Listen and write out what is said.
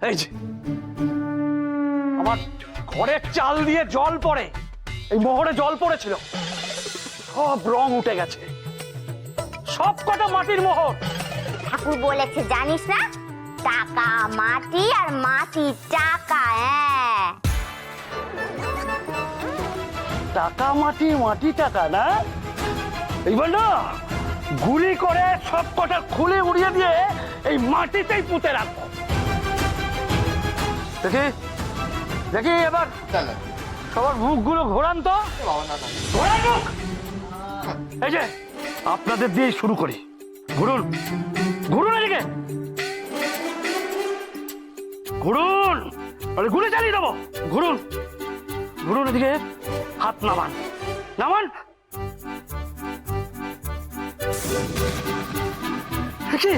এই যে আমার ঘরের চাল দিয়ে জল পড়ে, এই মোহরে জল পড়েছিল, সব রং উঠে গেছে, সব কটা মাটির মোহর। ঠাকুর বলেছে জানিস না, টাকা মাটি আর মাটি টাকা। হ্যাঁ, টাকা মাটি, মাটি টাকা না? এইবার না গুলি করে সব কটা খুলে উড়িয়ে দিয়ে এই মাটিতেই পুঁতে রাখবো। দেখি দেখি এবার সবার মুখগুলো ঘোরান তো, ঘোরান মুখ। এই যে আপনাদের দিয়ে শুরু করি, ঘুরুন ঘুরুন, এদিকে ঘুরুন, ঘুরে চালিয়ে দেবো, ঘুরুন ঘুরুন, এদিকে হাত নামান, নামান। কি